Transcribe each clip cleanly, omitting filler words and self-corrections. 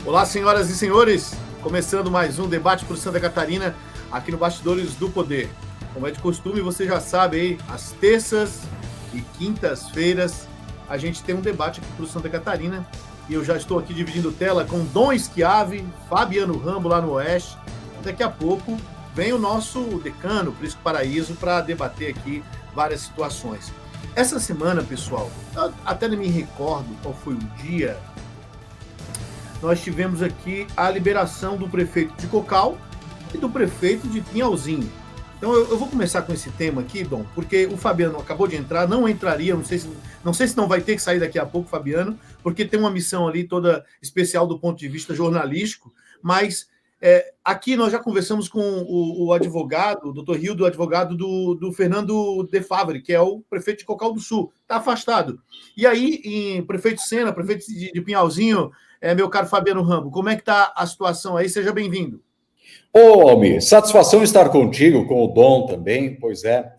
Olá, senhoras e senhores, começando mais um debate por Santa Catarina, aqui no Bastidores do Poder. Como é de costume, você já sabe aí, às terças e quintas-feiras, a gente tem um debate aqui por Santa Catarina, e eu já estou aqui dividindo tela com Dom Schiavi, Fabiano Rambo lá no Oeste. Daqui a pouco vem o nosso decano, Prisco Paraíso, para debater aqui várias situações. Essa semana, pessoal, eu até não me recordo qual foi o dia, nós tivemos aqui a liberação do prefeito de Cocal e do prefeito de Pinhalzinho. Então eu vou começar com esse tema aqui, Dom, porque o Fabiano acabou de entrar, não entraria, não sei se não vai ter que sair daqui a pouco, Fabiano, porque tem uma missão ali toda especial do ponto de vista jornalístico, mas aqui nós já conversamos com o advogado, o doutor Rildo, advogado do Fernando De Favre, que é o prefeito de Cocal do Sul, está afastado. E aí, em prefeito Sena, prefeito de Pinhalzinho, meu caro Fabiano Rambo, como é que está a situação aí? Seja bem-vindo. Ô, Almir, satisfação estar contigo, com o Dom também, pois é.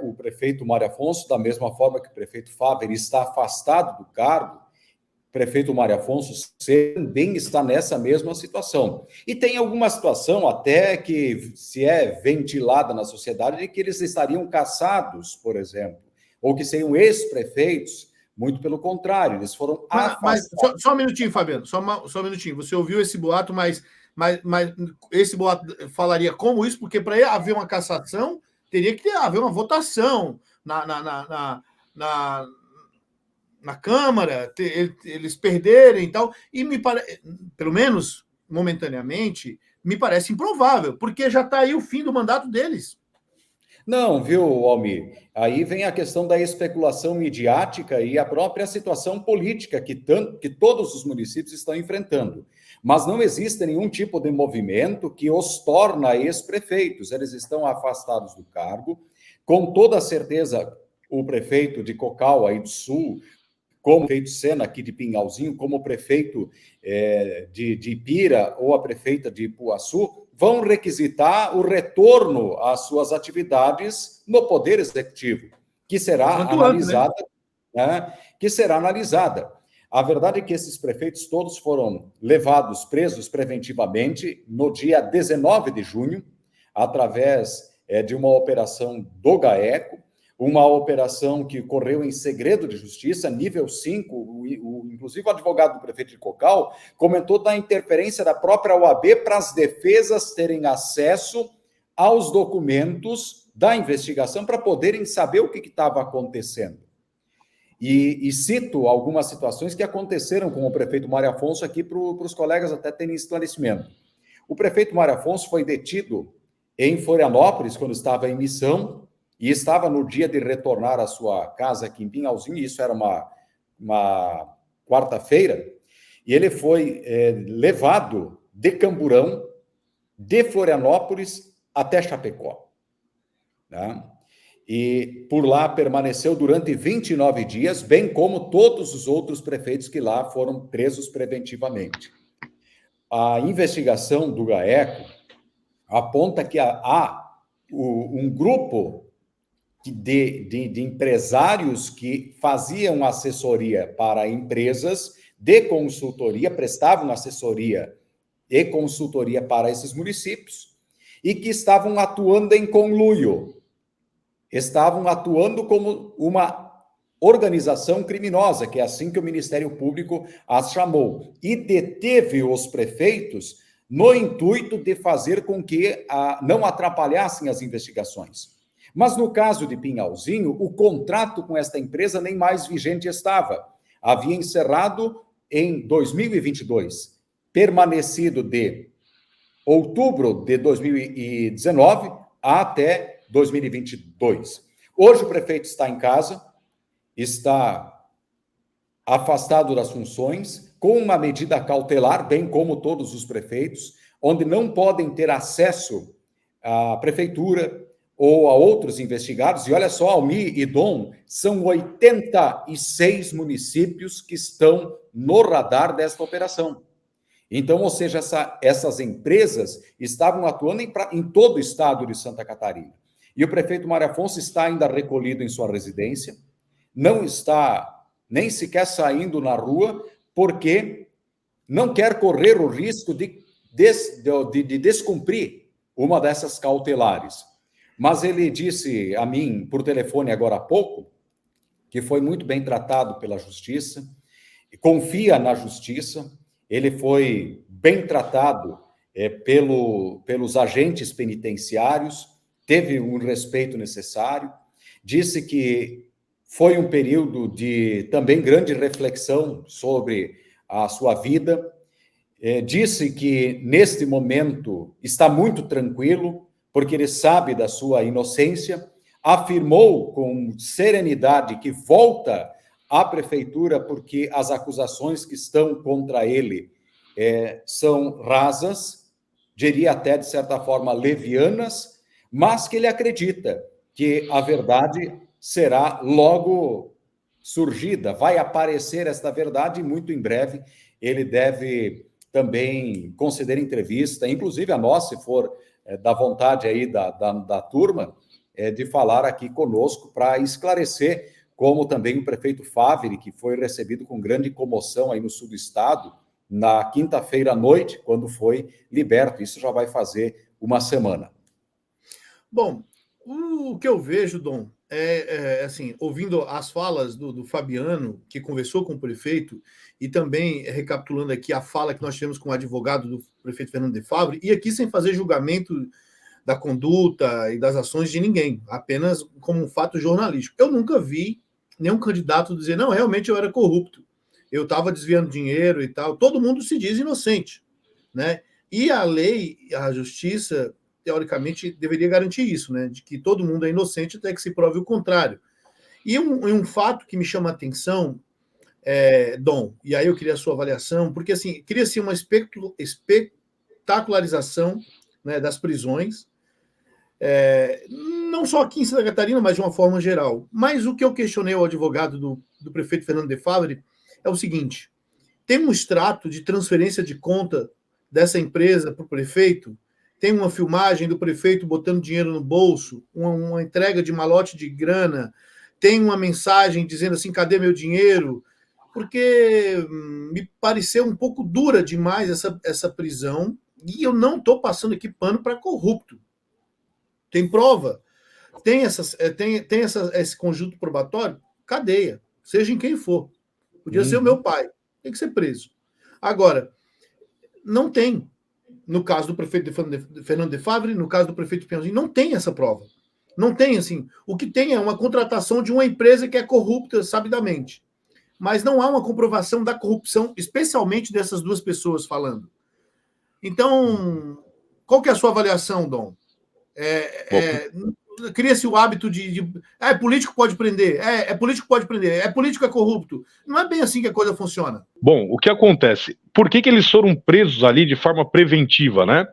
O prefeito Mário Afonso, da mesma forma que o prefeito Favre está afastado do cargo, o prefeito Mário Afonso também está nessa mesma situação. E tem alguma situação até que se é ventilada na sociedade de que eles estariam caçados, por exemplo, ou que seriam ex-prefeitos. Muito pelo contrário, eles foram afastados. Mas só um minutinho, Fabiano, só um minutinho. Você ouviu esse boato, mas esse boato falaria como isso? Porque para haver uma cassação, teria que haver uma votação na Câmara, eles perderem e tal. E pelo menos momentaneamente, me parece improvável, porque já está aí o fim do mandato deles. Não, viu, Almir? Aí vem a questão da especulação midiática e a própria situação política que todos os municípios estão enfrentando. Mas não existe nenhum tipo de movimento que os torna ex-prefeitos. Eles estão afastados do cargo. Com toda certeza, o prefeito de Cocal, aí do Sul, como o prefeito Sena, aqui de Pinhalzinho, como o prefeito de Ipira ou a prefeita de Ipuaçu, vão requisitar o retorno às suas atividades no Poder Executivo, que será analisada, né? Que será analisada. A verdade é que esses prefeitos todos foram levados, presos preventivamente, no dia 19 de junho, através de uma operação do GAECO, uma operação que correu em segredo de justiça, nível 5, inclusive o advogado do prefeito de Cocal comentou da interferência da própria OAB para as defesas terem acesso aos documentos da investigação para poderem saber o que estava acontecendo. E cito algumas situações que aconteceram com o prefeito Mário Afonso aqui para os colegas até terem esclarecimento. O prefeito Mário Afonso foi detido em Florianópolis, quando estava em missão, e estava no dia de retornar à sua casa aqui em Pinhalzinho, isso era uma quarta-feira, e ele foi levado de Camburão, de Florianópolis até Chapecó. Né? E por lá permaneceu durante 29 dias, bem como todos os outros prefeitos que lá foram presos preventivamente. A investigação do GAECO aponta que há um grupo de empresários que faziam assessoria para empresas de consultoria, prestavam assessoria e consultoria para esses municípios, e que estavam atuando em conluio, estavam atuando como uma organização criminosa, que é assim que o Ministério Público as chamou, e deteve os prefeitos no intuito de fazer com que não atrapalhassem as investigações. Mas no caso de Pinhalzinho, o contrato com esta empresa nem mais vigente estava. Havia encerrado em 2022, permanecido de outubro de 2019 até 2022. Hoje o prefeito está em casa, está afastado das funções, com uma medida cautelar, bem como todos os prefeitos, onde não podem ter acesso à prefeitura ou a outros investigados. E olha só, Almir e Dom, são 86 municípios que estão no radar desta operação. Então, ou seja, essas empresas estavam atuando em todo o estado de Santa Catarina. E o prefeito Mário Afonso está ainda recolhido em sua residência, não está nem sequer saindo na rua, porque não quer correr o risco de descumprir uma dessas cautelares. Mas ele disse a mim, por telefone agora há pouco, que foi muito bem tratado pela Justiça, confia na Justiça, ele foi bem tratado pelos agentes penitenciários, teve o respeito necessário, disse que foi um período de também grande reflexão sobre a sua vida, disse que neste momento está muito tranquilo, porque ele sabe da sua inocência, afirmou com serenidade que volta à prefeitura porque as acusações que estão contra ele são rasas, diria até de certa forma levianas, mas que ele acredita que a verdade será logo surgida, vai aparecer esta verdade muito em breve. Ele deve também conceder entrevista, inclusive a nós, se for da vontade aí da turma, de falar aqui conosco para esclarecer, como também o prefeito Favre, que foi recebido com grande comoção aí no sul do estado, na quinta-feira à noite, quando foi liberto. Isso já vai fazer uma semana. Bom, o que eu vejo, Dom, assim, ouvindo as falas do Fabiano, que conversou com o prefeito, e também recapitulando aqui a fala que nós tivemos com o advogado do prefeito Fernando de Favre, e aqui sem fazer julgamento da conduta e das ações de ninguém, apenas como um fato jornalístico. Eu nunca vi nenhum candidato dizer, não, realmente eu era corrupto, eu estava desviando dinheiro e tal. Todo mundo se diz inocente, né? E a lei, a justiça, teoricamente, deveria garantir isso, né? De que todo mundo é inocente até que se prove o contrário. E um fato que me chama a atenção, Dom, e aí eu queria a sua avaliação, porque assim, cria-se uma espetacularização, né, das prisões, não só aqui em Santa Catarina, mas de uma forma geral. Mas o que eu questionei ao advogado do prefeito Fernando de Favre é o seguinte: tem um extrato de transferência de conta dessa empresa para o prefeito, tem uma filmagem do prefeito botando dinheiro no bolso, uma entrega de malote de grana, tem uma mensagem dizendo assim, cadê meu dinheiro? Porque me pareceu um pouco dura demais essa prisão, e eu não estou passando aqui pano para corrupto. Tem prova, tem esse conjunto probatório, cadeia, seja em quem for. Podia ser o meu pai, tem que ser preso. Agora, não tem. No caso do prefeito Fernando de Favre, no caso do prefeito Pinhalzinho, não tem essa prova. Não tem, assim. O que tem é uma contratação de uma empresa que é corrupta sabidamente. Mas não há uma comprovação da corrupção, especialmente dessas duas pessoas falando. Então, qual que é a sua avaliação, Dom? Cria-se o hábito político pode prender, político pode prender, político é corrupto. Não é bem assim que a coisa funciona. Bom, o que acontece? Por que eles foram presos ali de forma preventiva, né?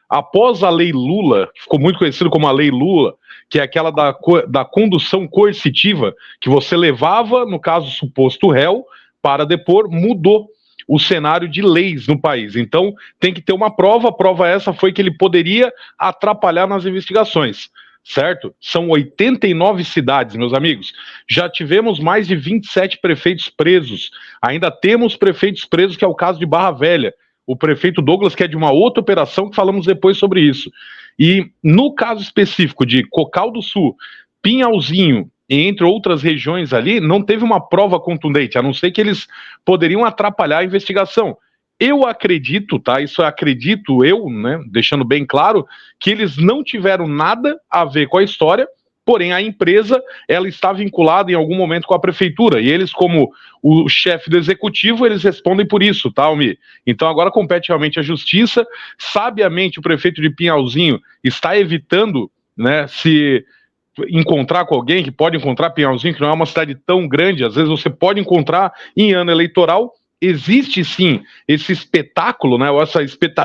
Após a Lei Lula, que ficou muito conhecido como a Lei Lula, que é aquela da condução coercitiva, que você levava, no caso suposto réu, para depor, mudou o cenário de leis no país. Então, tem que ter uma prova. A prova essa foi que ele poderia atrapalhar nas investigações, certo? São 89 cidades, meus amigos. Já tivemos mais de 27 prefeitos presos. Ainda temos prefeitos presos, que é o caso de Barra Velha. O prefeito Douglas, que é de uma outra operação, que falamos depois sobre isso. E no caso específico de Cocal do Sul, Pinhalzinho, entre outras regiões ali, não teve uma prova contundente, a não ser que eles poderiam atrapalhar a investigação. Eu acredito, tá? Isso acredito eu, né? Deixando bem claro, que eles não tiveram nada a ver com a história, porém a empresa, ela está vinculada em algum momento com a prefeitura, e eles, como o chefe do executivo, eles respondem por isso, tá, Almi? Então agora compete realmente à justiça. Sabiamente o prefeito de Pinhalzinho está evitando, né, se encontrar com alguém, que pode encontrar Pinhalzinho, que não é uma cidade tão grande, às vezes você pode encontrar em ano eleitoral. Existe sim esse espetáculo, né, ou essa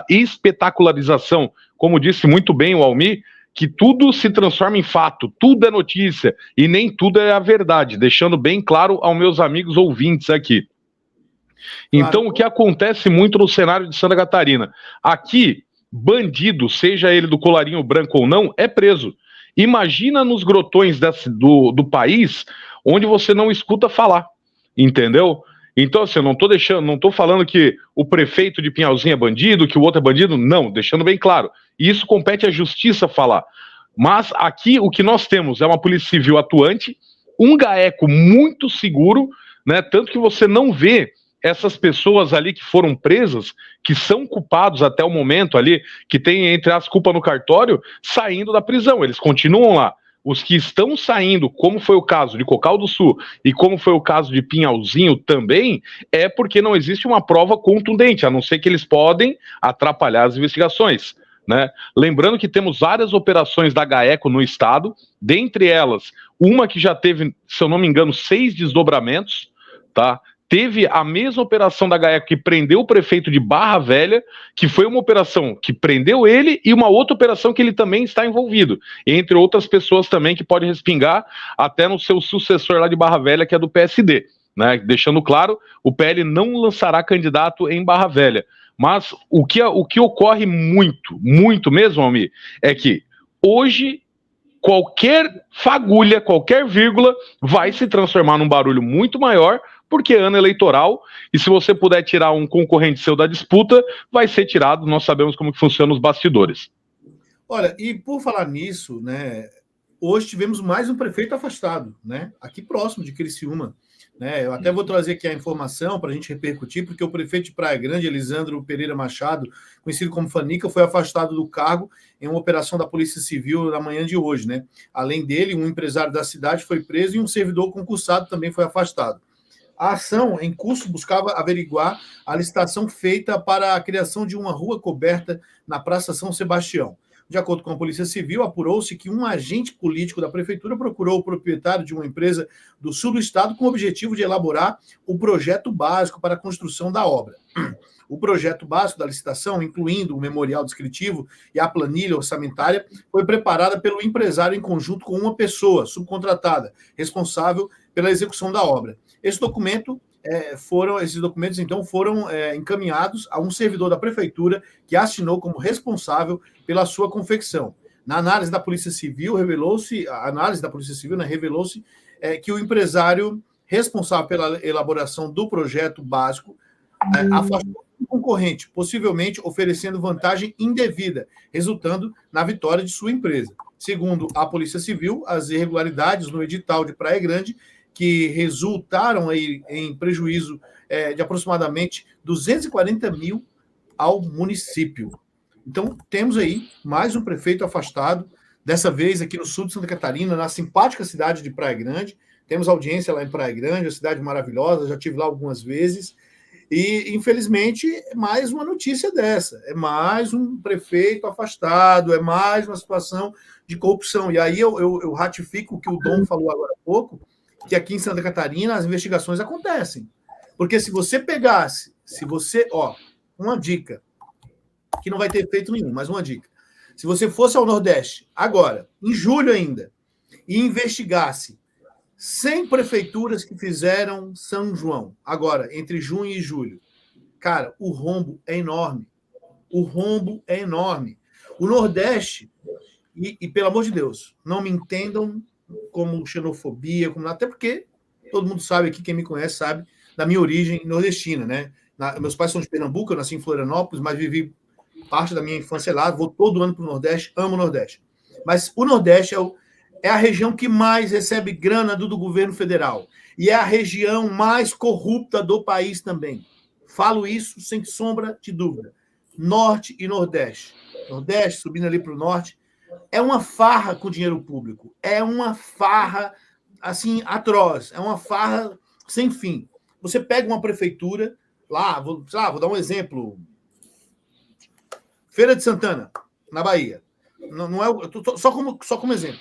espetacularização, como disse muito bem o Almi, que tudo se transforma em fato, tudo é notícia, e nem tudo é a verdade, deixando bem claro aos meus amigos ouvintes aqui. Então, claro. O que acontece muito no cenário de Santa Catarina? Aqui, bandido, seja ele do colarinho branco ou não, é preso. Imagina nos grotões do país, onde você não escuta falar, entendeu? Então, assim, eu não tô falando que o prefeito de Pinhalzinho é bandido, que o outro é bandido, não, deixando bem claro. Isso compete à justiça falar. Mas aqui o que nós temos é uma polícia civil atuante, um GAECO muito seguro, né? Tanto que você não vê essas pessoas ali que foram presas, que são culpados até o momento ali, que tem, entre as culpas no cartório, saindo da prisão. Eles continuam lá. Os que estão saindo, como foi o caso de Cocal do Sul e como foi o caso de Pinhalzinho também, é porque não existe uma prova contundente, a não ser que eles podem atrapalhar as investigações. Né? Lembrando que temos várias operações da GAECO no estado, dentre elas, uma que já teve, se eu não me engano, 6 desdobramentos, tá? Teve a mesma operação da GAECO que prendeu o prefeito de Barra Velha, que foi uma operação que prendeu ele e uma outra operação que ele também está envolvido, entre outras pessoas também que pode respingar até no seu sucessor lá de Barra Velha, que é do PSD. Né? Deixando claro, o PL não lançará candidato em Barra Velha. Mas o que ocorre muito mesmo, Almir, é que hoje qualquer fagulha, qualquer vírgula vai se transformar num barulho muito maior, porque é ano eleitoral, e se você puder tirar um concorrente seu da disputa, vai ser tirado, nós sabemos como que funciona os bastidores. Olha, e por falar nisso, né, hoje tivemos mais um prefeito afastado, né, aqui próximo de Criciúma. Né, eu até vou trazer aqui a informação para a gente repercutir, porque o prefeito de Praia Grande, Elisandro Pereira Machado, conhecido como Fanica, foi afastado do cargo em uma operação da Polícia Civil na manhã de hoje. Né? Além dele, um empresário da cidade foi preso e um servidor concursado também foi afastado. A ação em curso buscava averiguar a licitação feita para a criação de uma rua coberta na Praça São Sebastião. De acordo com a Polícia Civil, apurou-se que um agente político da Prefeitura procurou o proprietário de uma empresa do sul do estado com o objetivo de elaborar o projeto básico para a construção da obra. O projeto básico da licitação, incluindo o memorial descritivo e a planilha orçamentária, foi preparada pelo empresário em conjunto com uma pessoa subcontratada, responsável pela execução da obra. Esses documentos, então, foram encaminhados a um servidor da Prefeitura que assinou como responsável pela sua confecção. Na análise da Polícia Civil, revelou-se que o empresário responsável pela elaboração do projeto básico afastou um concorrente, possivelmente oferecendo vantagem indevida, resultando na vitória de sua empresa. Segundo a Polícia Civil, as irregularidades no edital de Praia Grande, que resultaram aí em prejuízo de aproximadamente 240 mil ao município. Então, temos aí mais um prefeito afastado, dessa vez aqui no sul de Santa Catarina, na simpática cidade de Praia Grande. Temos audiência lá em Praia Grande, uma cidade maravilhosa, já estive lá algumas vezes. E, infelizmente, mais uma notícia dessa. É mais um prefeito afastado, é mais uma situação de corrupção. E aí eu ratifico o que o Dom falou agora há pouco, que aqui em Santa Catarina as investigações acontecem. Porque se você pegasse, uma dica, que não vai ter efeito nenhum, mas uma dica. Se você fosse ao Nordeste, agora, em julho ainda, e investigasse 100 prefeituras que fizeram São João, agora, entre junho e julho, cara, o rombo é enorme. O rombo é enorme. O Nordeste, e pelo amor de Deus, não me entendam como xenofobia, até porque todo mundo sabe aqui, quem me conhece sabe, da minha origem nordestina, né? Meus pais são de Pernambuco, eu nasci em Florianópolis, mas vivi parte da minha infância lá, vou todo ano para o Nordeste, amo o Nordeste. Mas o Nordeste é a região que mais recebe grana do governo federal. E é a região mais corrupta do país também. Falo isso sem sombra de dúvida. Norte e Nordeste. Nordeste, subindo ali para o Norte, é uma farra com dinheiro público. É uma farra, assim, atroz. É uma farra sem fim. Você pega uma prefeitura, vou dar um exemplo. Feira de Santana, na Bahia. Não é, só como exemplo.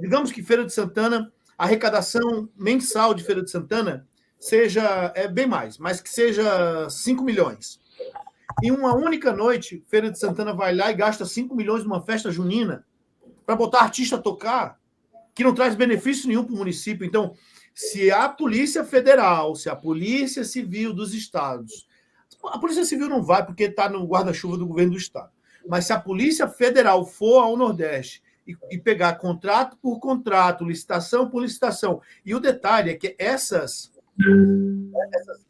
Digamos que Feira de Santana, a arrecadação mensal de Feira de Santana seja bem mais, mas que seja 5 milhões. Em uma única noite, Feira de Santana vai lá e gasta 5 milhões numa festa junina para botar artista a tocar, que não traz benefício nenhum para o município. Então, se a Polícia Federal, se a Polícia Civil dos estados... A Polícia Civil não vai, porque está no guarda-chuva do governo do estado. Mas se a Polícia Federal for ao Nordeste e pegar contrato por contrato, licitação por licitação, e o detalhe é que essas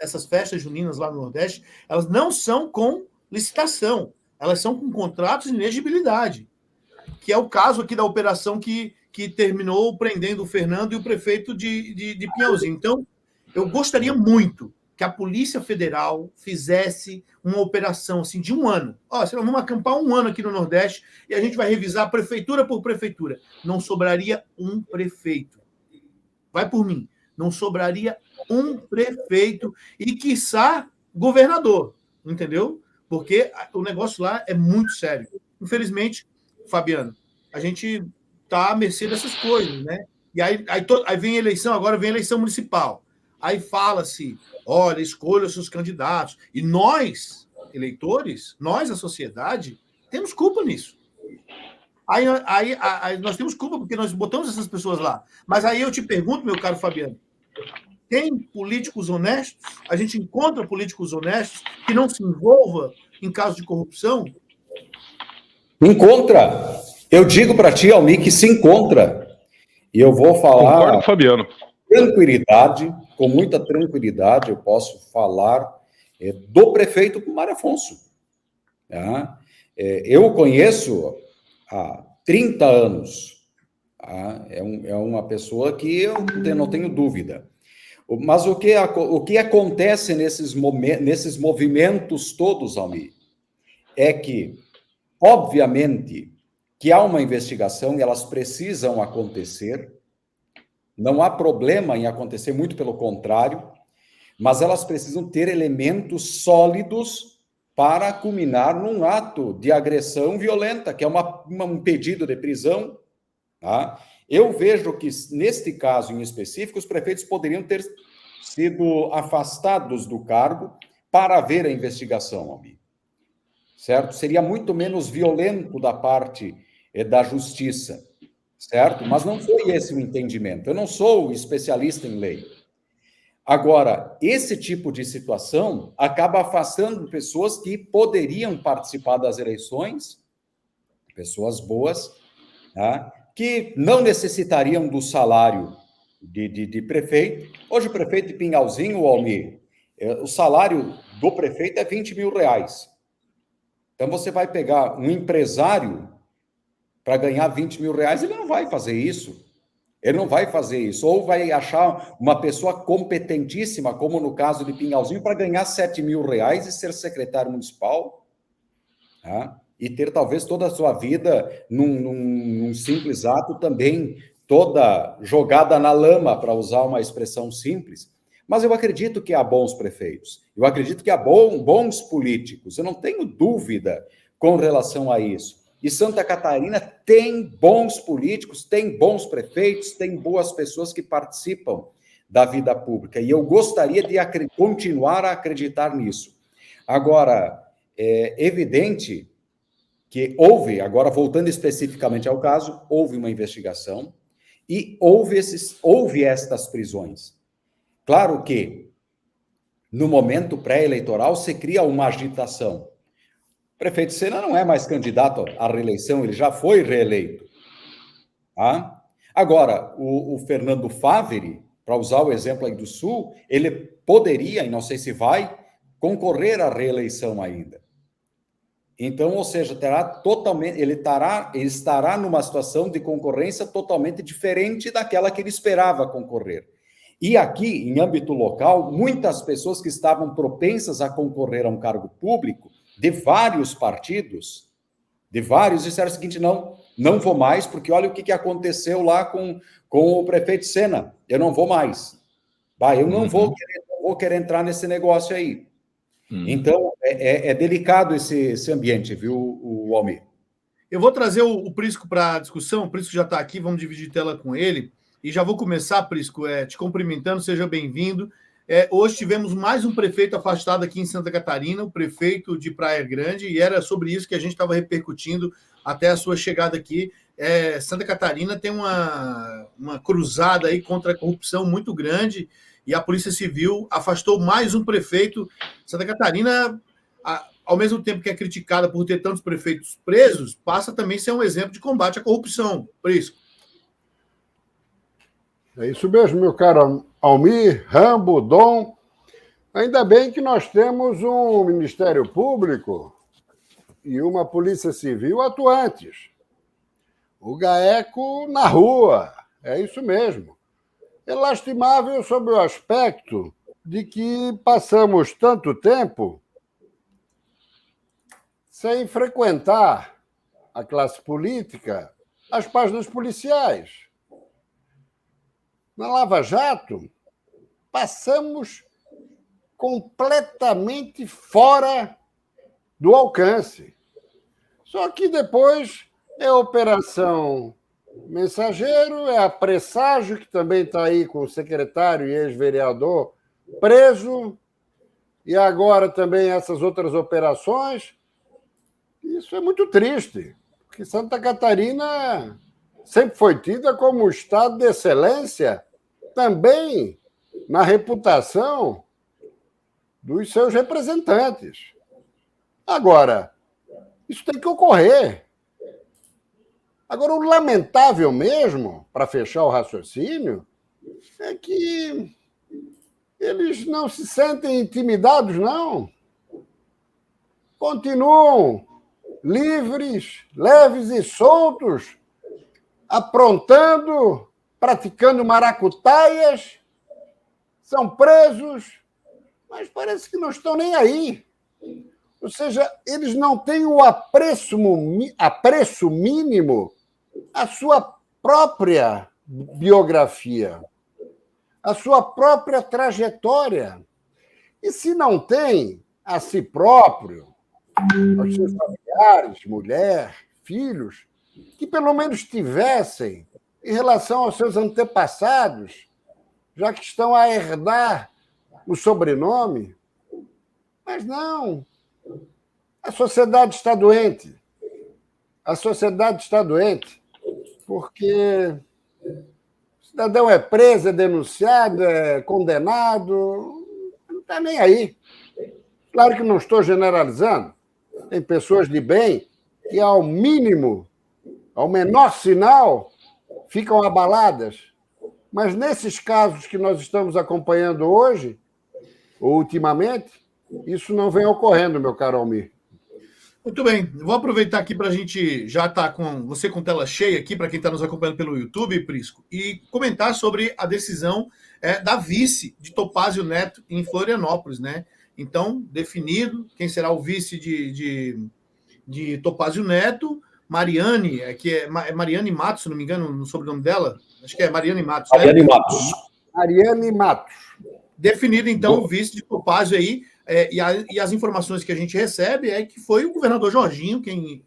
Essas festas juninas lá no Nordeste, elas não são com licitação, elas são com contratos de inegibilidade, que é o caso aqui da operação que terminou prendendo o Fernando e o prefeito de Pinhalzinho. Então, eu gostaria muito que a Polícia Federal fizesse uma operação assim, de um ano. Vamos acampar um ano aqui no Nordeste e a gente vai revisar prefeitura por prefeitura. Não sobraria um prefeito. Vai por mim. Não sobraria um prefeito e, quiçá, governador. Entendeu? Porque o negócio lá é muito sério. Infelizmente, Fabiano, a gente está à mercê dessas coisas, né? E aí vem a eleição, agora vem a eleição municipal. Aí fala-se, olha, escolha os seus candidatos. E nós, eleitores, nós, a sociedade, temos culpa nisso. Aí nós temos culpa porque nós botamos essas pessoas lá. Mas aí eu te pergunto, meu caro Fabiano, tem políticos honestos? A gente encontra políticos honestos que não se envolvam em casos de corrupção? Encontra. Eu digo para ti, Almir, que se encontra. E eu vou falar... Concordo, Fabiano. Tranquilidade, com muita tranquilidade, eu posso falar do prefeito Mário Afonso. Tá? Eu o conheço há 30 anos. Tá? É uma pessoa que eu não tenho dúvida. Mas o que acontece nesses movimentos todos, Almir, é que, obviamente, que há uma investigação e elas precisam acontecer. Não há problema em acontecer, muito pelo contrário, mas elas precisam ter elementos sólidos para culminar num ato de agressão violenta, que é um pedido de prisão. Tá? Eu vejo que, neste caso em específico, os prefeitos poderiam ter sido afastados do cargo para haver a investigação, Almir. Certo? Seria muito menos violento da parte da justiça. Certo? Mas não foi esse o entendimento. Eu não sou especialista em lei. Agora, esse tipo de situação acaba afastando pessoas que poderiam participar das eleições, pessoas boas, tá? Que não necessitariam do salário de prefeito. Hoje, o prefeito de Pinhalzinho, Almir, o salário do prefeito é R$20 mil. Então, você vai pegar um empresário para ganhar R$20 mil, ele não vai fazer isso. Ele não vai fazer isso. Ou vai achar uma pessoa competentíssima, como no caso de Pinhalzinho, para ganhar R$7 mil e ser secretário municipal, tá? E ter talvez toda a sua vida num simples ato também, toda jogada na lama, para usar uma expressão simples. Mas eu acredito que há bons prefeitos. Eu acredito que há bons políticos. Eu não tenho dúvida com relação a isso. E Santa Catarina tem bons políticos, tem bons prefeitos, tem boas pessoas que participam da vida pública. E eu gostaria de continuar a acreditar nisso. Agora, é evidente que agora voltando especificamente ao caso, houve uma investigação e houve estas prisões. Claro que, no momento pré-eleitoral, se cria uma agitação. O prefeito Sena não é mais candidato à reeleição, ele já foi reeleito. Tá? Agora, o Fernando Faveri, para usar o exemplo aí do Sul, ele poderia, e não sei se vai, concorrer à reeleição ainda. Então, ou seja, ele estará numa situação de concorrência totalmente diferente daquela que ele esperava concorrer. E aqui, em âmbito local, muitas pessoas que estavam propensas a concorrer a um cargo público, de vários partidos, disseram o seguinte: não vou mais, porque olha o que aconteceu lá com o prefeito Sena, eu não vou mais. Eu não vou querer entrar nesse negócio aí. Então, é delicado esse ambiente, viu, Almir? Eu vou trazer o Prisco para a discussão, o Prisco já está aqui, vamos dividir tela com ele, e já vou começar, Prisco, te cumprimentando, seja bem-vindo. Hoje tivemos mais um prefeito afastado aqui em Santa Catarina, o prefeito de Praia Grande, e era sobre isso que a gente estava repercutindo até a sua chegada aqui. Santa Catarina tem uma cruzada aí contra a corrupção muito grande, e a Polícia Civil afastou mais um prefeito. Santa Catarina, ao mesmo tempo que é criticada por ter tantos prefeitos presos, passa também a ser um exemplo de combate à corrupção. Por isso. É isso mesmo, meu caro Almir, Rambo, Dom. Ainda bem que nós temos um Ministério Público e uma Polícia Civil atuantes. O GAECO na rua, é isso mesmo. É lastimável sob o aspecto de que passamos tanto tempo sem frequentar a classe política, as páginas policiais. Na Lava Jato, passamos completamente fora do alcance. Só que depois é a Operação Mensageiro, é a Presságio, que também está aí com o secretário e ex-vereador preso, e agora também essas outras operações. Isso é muito triste, porque Santa Catarina sempre foi tida como um estado de excelência, também na reputação dos seus representantes. Agora, isso tem que ocorrer. Agora, o lamentável mesmo, para fechar o raciocínio, é que eles não se sentem intimidados, não. Continuam livres, leves e soltos, aprontando, praticando maracutaias, são presos, mas parece que não estão nem aí. Ou seja, eles não têm o apreço mínimo à sua própria biografia, à sua própria trajetória. E se não tem a si próprio, aos seus familiares, mulher, filhos, que pelo menos tivessem em relação aos seus antepassados, já que estão a herdar o sobrenome. Mas não. A sociedade está doente. A sociedade está doente porque o cidadão é preso, é denunciado, é condenado, não está nem aí. Claro que não estou generalizando. Tem pessoas de bem que, ao mínimo, ao menor sinal, ficam abaladas. Mas nesses casos que nós estamos acompanhando hoje, ou ultimamente, isso não vem ocorrendo, meu caro Almir. Muito bem, vou aproveitar aqui para a gente já estar com você com tela cheia aqui, para quem está nos acompanhando pelo YouTube, Prisco, e comentar sobre a decisão da vice de Topázio Neto em Florianópolis, né? Então, definido quem será o vice de Topázio Neto, Mariane, que é Mariane Matos, se não me engano, no sobrenome dela, acho que é Mariane Matos, né? Mariane Matos. Mariane Matos. Definido, então, o vice de Topázio aí, e as informações que a gente recebe é que foi o governador Jorginho quem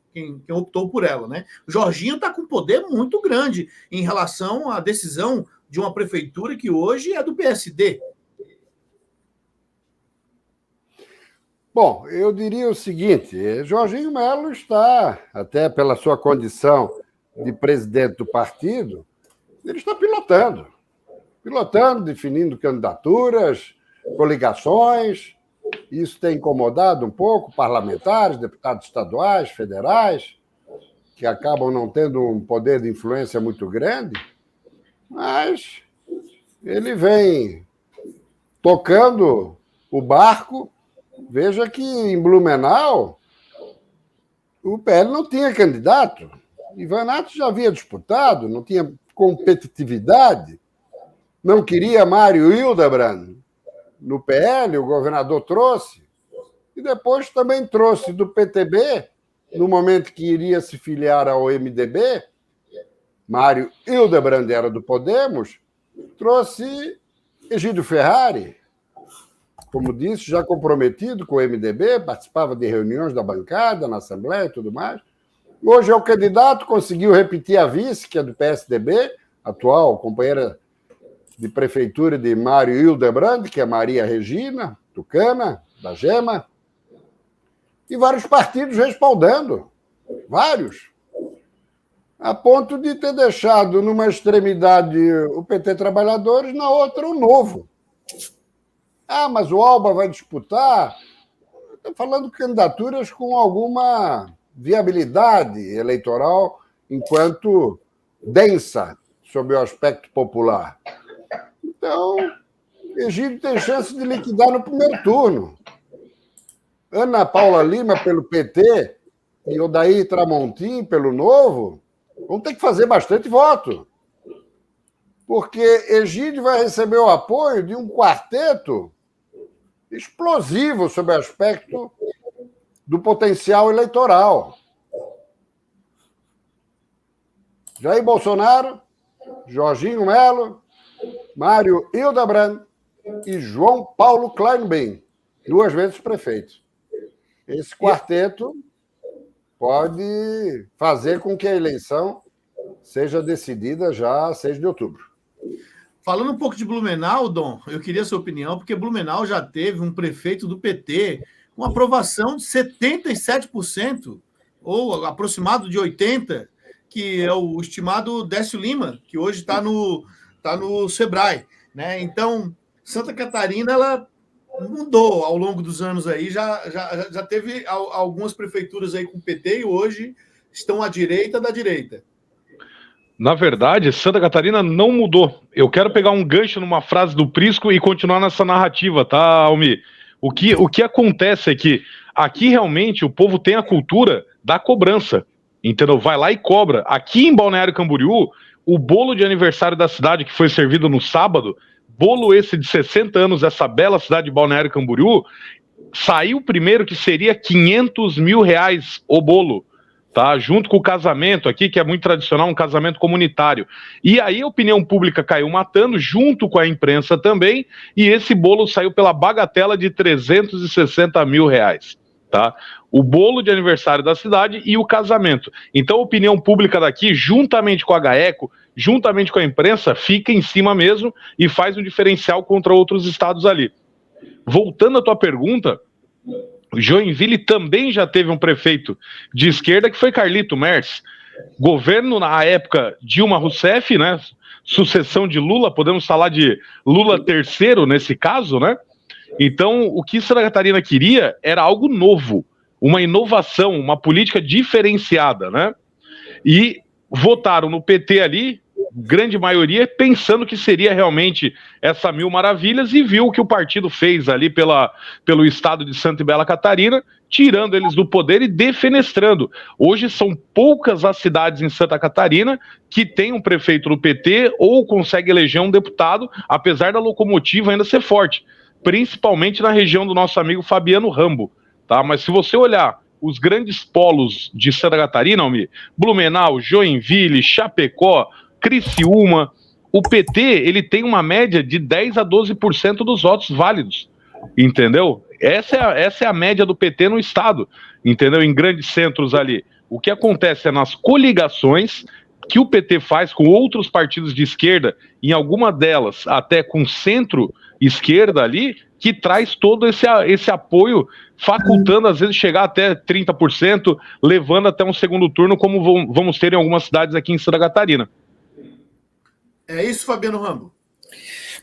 optou por ela, né? O Jorginho está com poder muito grande em relação à decisão de uma prefeitura que hoje é do PSD. Bom, eu diria o seguinte, Jorginho Melo está, até pela sua condição de presidente do partido, ele está pilotando, definindo candidaturas, coligações. Isso tem incomodado um pouco parlamentares, deputados estaduais, federais, que acabam não tendo um poder de influência muito grande, mas ele vem tocando o barco. Veja que em Blumenau o PL não tinha candidato. Ivanato já havia disputado, não tinha competitividade, não queria Mário Hildebrand no PL, o governador trouxe, e depois também trouxe do PTB, no momento que iria se filiar ao MDB, Mário Hildebrand era do Podemos, trouxe Egídio Ferrari, como disse, já comprometido com o MDB, participava de reuniões da bancada, na Assembleia e tudo mais. Hoje é o candidato, conseguiu repetir a vice, que é do PSDB, atual companheira de prefeitura de Mário Hildebrand, que é Maria Regina, tucana, da Gema, e vários partidos respaldando, vários, a ponto de ter deixado numa extremidade o PT Trabalhadores, na outra o Novo. Ah, mas o Alba vai disputar? Estou falando de candidaturas com alguma viabilidade eleitoral enquanto densa sob o aspecto popular. Então, Egídio tem chance de liquidar no primeiro turno. Ana Paula Lima pelo PT e Odair Tramontim pelo Novo vão ter que fazer bastante voto. Porque Egídio vai receber o apoio de um quarteto explosivo sob o aspecto do potencial eleitoral. Jair Bolsonaro, Jorginho Melo, Mário Hildebrand e João Paulo Kleinben, 2 vezes prefeito. Esse quarteto pode fazer com que a eleição seja decidida já 6 de outubro. Falando um pouco de Blumenau, Dom, eu queria a sua opinião, porque Blumenau já teve um prefeito do PT com aprovação de 77%, ou aproximado de 80%, que é o estimado Décio Lima, que hoje está no Sebrae, né? Então, Santa Catarina, ela mudou ao longo dos anos aí, já teve algumas prefeituras aí com PT e hoje estão à direita da direita. Na verdade, Santa Catarina não mudou. Eu quero pegar um gancho numa frase do Prisco e continuar nessa narrativa, tá, Almi? O que acontece é que aqui realmente o povo tem a cultura da cobrança, entendeu? Vai lá e cobra. Aqui em Balneário Camboriú, o bolo de aniversário da cidade que foi servido no sábado, bolo esse de 60 anos dessa bela cidade de Balneário Camboriú, saiu primeiro que seria R$500 mil o bolo, tá? Junto com o casamento aqui, que é muito tradicional, um casamento comunitário. E aí a opinião pública caiu matando, junto com a imprensa também, e esse bolo saiu pela bagatela de R$360 mil, tá? O bolo de aniversário da cidade e o casamento. Então a opinião pública daqui, juntamente com a GAECO, juntamente com a imprensa, fica em cima mesmo e faz um diferencial contra outros estados ali. Voltando à tua pergunta, Joinville também já teve um prefeito de esquerda que foi Carlito Merz. Governo na época Dilma Rousseff, né? Sucessão de Lula, podemos falar de Lula terceiro nesse caso, né? Então, o que Santa Catarina queria era algo novo, uma inovação, uma política diferenciada, né? E votaram no PT ali, grande maioria, pensando que seria realmente essa Mil Maravilhas, e viu o que o partido fez ali pelo estado de Santa e Bela Catarina, tirando eles do poder e defenestrando. Hoje são poucas as cidades em Santa Catarina que tem um prefeito do PT ou consegue eleger um deputado, apesar da locomotiva ainda ser forte, principalmente na região do nosso amigo Fabiano Rambo, tá? Mas se você olhar os grandes polos de Santa Catarina, Almir, Blumenau, Joinville, Chapecó, Criciúma, o PT, ele tem uma média de 10 a 12% dos votos válidos, entendeu? Essa é a média do PT no estado, entendeu? Em grandes centros ali. O que acontece é nas coligações que o PT faz com outros partidos de esquerda, em alguma delas até com centro-esquerda ali, que traz todo esse apoio, facultando às vezes chegar até 30%, levando até um segundo turno, como vamos ter em algumas cidades aqui em Santa Catarina. É isso, Fabiano Rambo?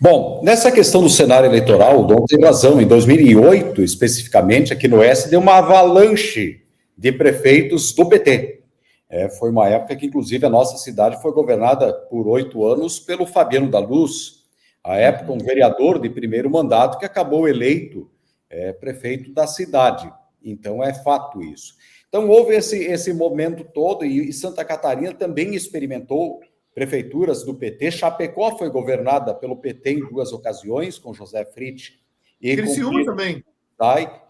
Bom, nessa questão do cenário eleitoral, o Dom tem razão. Em 2008, especificamente, aqui no Oeste, deu uma avalanche de prefeitos do PT. Foi uma época que, inclusive, a nossa cidade foi governada por 8 anos pelo Fabiano da Luz, à época um vereador de primeiro mandato que acabou eleito prefeito da cidade. Então, é fato isso. Então, houve esse momento todo, e Santa Catarina também experimentou prefeituras do PT. Chapecó foi governada pelo PT em 2 ocasiões, com José Fritz e Criciúma também.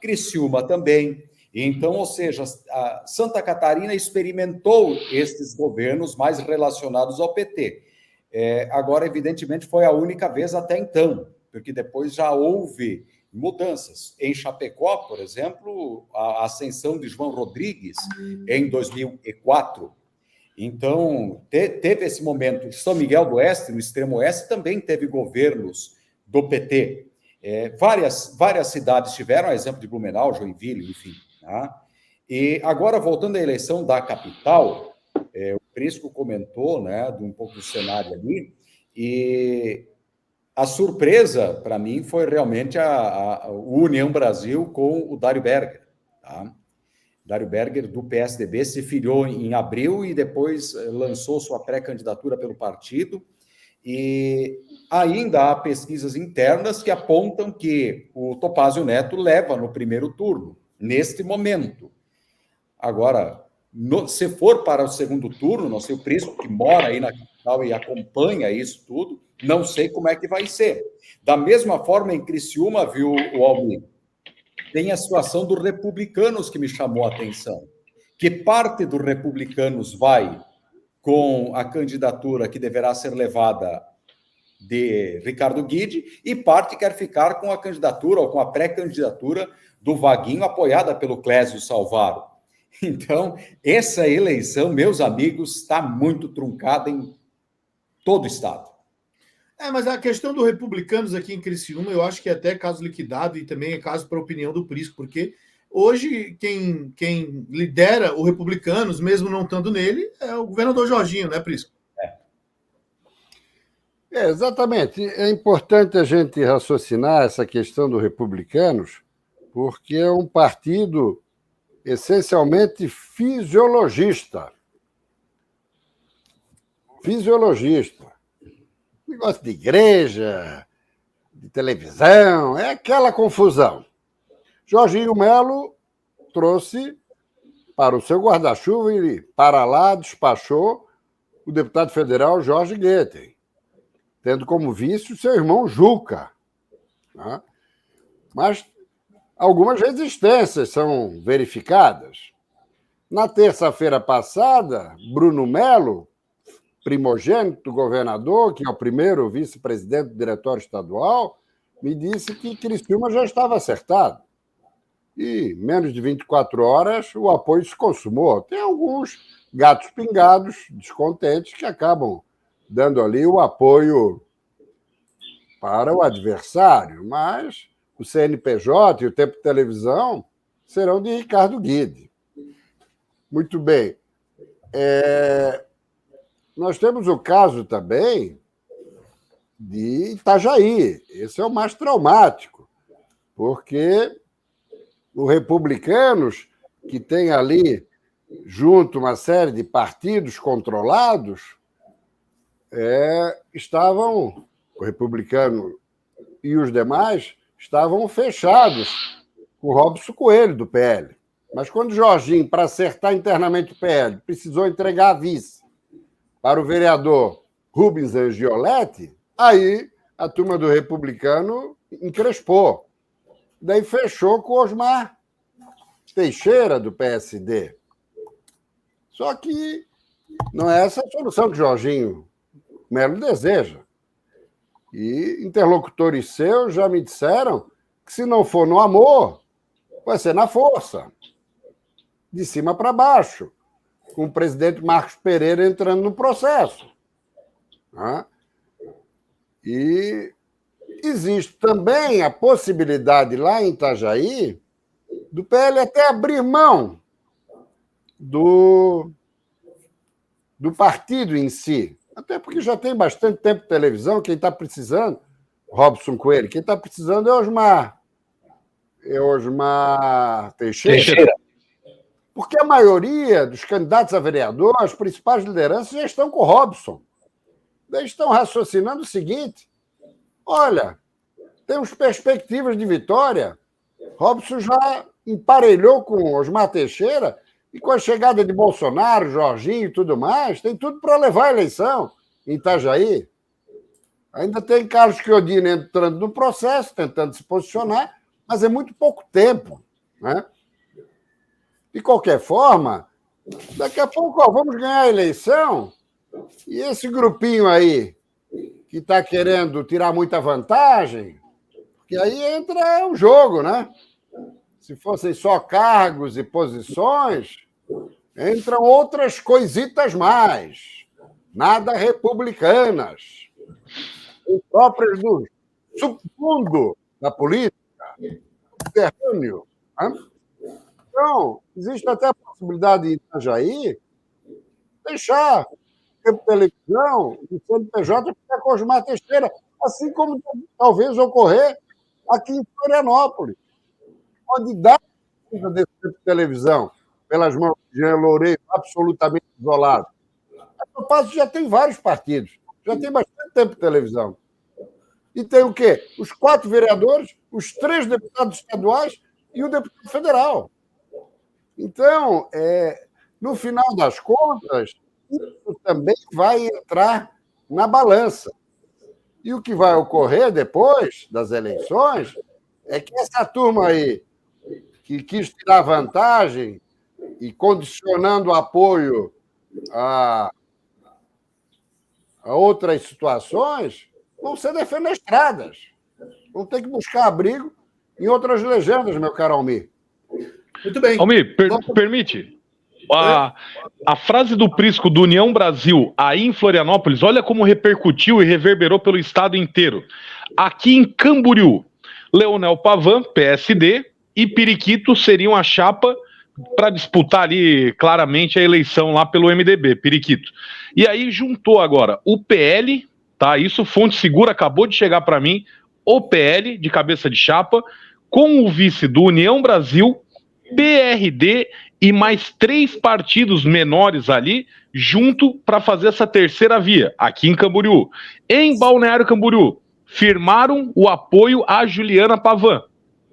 Criciúma também. Então, ou seja, a Santa Catarina experimentou esses governos mais relacionados ao PT. Agora, evidentemente, foi a única vez até então, porque depois já houve mudanças. Em Chapecó, por exemplo, a ascensão de João Rodrigues em 2004. Então, teve esse momento. São Miguel do Oeste, no extremo oeste, também teve governos do PT. Várias cidades tiveram, a exemplo de Blumenau, Joinville, enfim. Tá? E agora, voltando à eleição da capital, o Prisco comentou, né, de um pouco do cenário ali, e a surpresa, para mim, foi realmente a União Brasil com o Dário Berger. Tá? Dário Berger, do PSDB, se filiou em abril e depois lançou sua pré-candidatura pelo partido. E ainda há pesquisas internas que apontam que o Topázio Neto leva no primeiro turno, neste momento. Agora, se for para o segundo turno, não sei, o Prisco, que mora aí na capital e acompanha isso tudo, não sei como é que vai ser. Da mesma forma, em Criciúma, viu, o Almir, tem a situação dos republicanos que me chamou a atenção. Que parte dos republicanos vai com a candidatura que deverá ser levada de Ricardo Guide e parte quer ficar com a candidatura ou com a pré-candidatura do Vaguinho, apoiada pelo Clésio Salvaro. Então, essa eleição, meus amigos, está muito truncada em todo o estado. Mas a questão dos republicanos aqui em Criciúma, eu acho que é até caso liquidado e também é caso para a opinião do Prisco, porque hoje quem lidera o republicanos, mesmo não estando nele, é o governador Jorginho, né, Prisco? Exatamente. É importante a gente raciocinar essa questão dos republicanos, porque é um partido essencialmente fisiologista. Negócio de igreja, de televisão, é aquela confusão. Jorginho Melo trouxe para o seu guarda-chuva e para lá despachou o deputado federal Jorge Goetteng, tendo como vice o seu irmão Juca. Né? Mas algumas resistências são verificadas. Na terça-feira passada, Bruno Melo, primogênito do governador, que é o primeiro vice-presidente do diretório estadual, me disse que Criciúma já estava acertado. E menos de 24 horas o apoio se consumou. Tem alguns gatos pingados, descontentes, que acabam dando ali o apoio para o adversário, mas o CNPJ e o Tempo de Televisão serão de Ricardo Guide. Muito bem. Nós temos o caso também de Itajaí. Esse é o mais traumático, porque os republicanos, que tem ali junto uma série de partidos controlados, estavam, o republicano e os demais, estavam fechados com o Robson Coelho, do PL. Mas quando Jorginho, para acertar internamente o PL, precisou entregar a vice para o vereador Rubens Angioletti, aí a turma do republicano encrespou. Daí fechou com Osmar Teixeira, do PSD. Só que não é essa a solução que Jorginho Melo deseja. E interlocutores seus já me disseram que, se não for no amor, vai ser na força, de cima para baixo, com o presidente Marcos Pereira entrando no processo. E existe também a possibilidade, lá em Itajaí, do PL até abrir mão do partido em si. Até porque já tem bastante tempo de televisão, quem está precisando, Robson Coelho, quem está precisando é Osmar Teixeira. Porque a maioria dos candidatos a vereador, as principais lideranças, já estão com o Robson. Eles estão raciocinando o seguinte: olha, temos perspectivas de vitória. Robson já emparelhou com Osmar Teixeira, e com a chegada de Bolsonaro, Jorginho e tudo mais, tem tudo para levar a eleição em Itajaí. Ainda tem Carlos Chiodini entrando no processo, tentando se posicionar, mas é muito pouco tempo. Né? De qualquer forma, daqui a pouco vamos ganhar a eleição e esse grupinho aí que está querendo tirar muita vantagem, porque aí entra o jogo, né? Se fossem só cargos e posições, entram outras coisitas mais, nada republicanas, próprias do submundo da política, subterrâneo. Né? Então, existe até a possibilidade de Itajaí deixar o Tempo de Televisão e o CNPJ ficar com Osmar Teixeira, assim como talvez ocorrer aqui em Florianópolis, onde dá desse Tempo de Televisão pelas mãos de Jean Loureiro, absolutamente isolado. A Topázio já tem vários partidos, já tem bastante tempo de televisão. E tem o quê? Os 4 vereadores, os 3 deputados estaduais e o deputado federal. Então, no final das contas, isso também vai entrar na balança. E o que vai ocorrer depois das eleições é que essa turma aí, que quis tirar vantagem e condicionando o apoio a outras situações, vão ser defenestradas. Vão ter que buscar abrigo em outras legendas, meu caro Almir. Muito bem. Almir, permite? A frase do Prisco do União Brasil aí em Florianópolis, olha como repercutiu e reverberou pelo estado inteiro. Aqui em Camboriú, Leonel Pavão, PSD, e Periquito seriam a chapa para disputar ali claramente a eleição lá pelo MDB, Periquito. E aí juntou agora o PL, tá? Isso fonte segura, acabou de chegar para mim, o PL de cabeça de chapa, com o vice do União Brasil, PRD e mais 3 partidos menores ali, junto para fazer essa terceira via, aqui em Camboriú. Em Balneário Camboriú, firmaram o apoio a Juliana Pavão.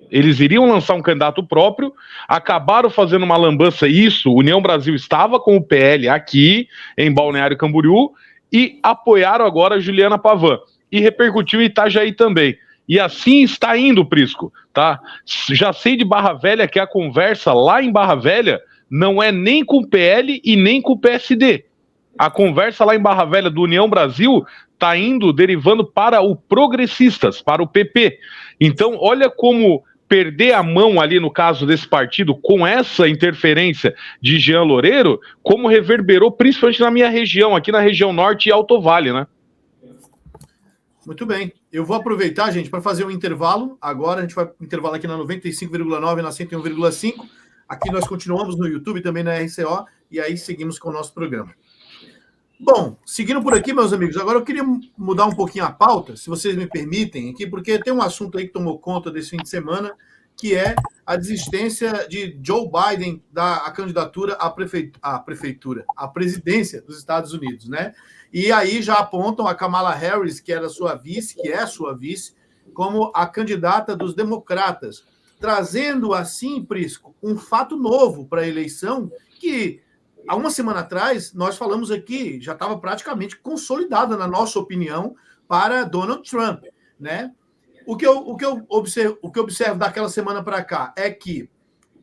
Eles iriam lançar um candidato próprio, acabaram fazendo uma lambança, isso, União Brasil estava com o PL aqui, em Balneário Camboriú, e apoiaram agora a Juliana Pavão. E repercutiu em Itajaí também. E assim está indo, Prisco, tá? Já sei de Barra Velha que a conversa lá em Barra Velha não é nem com o PL e nem com o PSD. A conversa lá em Barra Velha do União Brasil está indo, derivando para o Progressistas, para o PP. Então, olha como perder a mão ali no caso desse partido com essa interferência de Jean Loureiro, como reverberou principalmente na minha região, aqui na região norte e Alto Vale, né? Muito bem. Eu vou aproveitar, gente, para fazer um intervalo. Agora a gente vai intervalo aqui na 95,9 na 101,5. Aqui nós continuamos no YouTube, também na RCO, e aí seguimos com o nosso programa. Bom, seguindo por aqui, meus amigos, agora eu queria mudar um pouquinho a pauta, se vocês me permitem, aqui, porque tem um assunto aí que tomou conta desse fim de semana, que é a desistência de Joe Biden da candidatura à presidência dos Estados Unidos, né? E aí já apontam a Kamala Harris, que é sua vice, como a candidata dos democratas, trazendo assim, Prisco, um fato novo para a eleição que, há uma semana atrás, nós falamos aqui, já estava praticamente consolidada, na nossa opinião, para Donald Trump, né? O que eu observo daquela semana para cá é que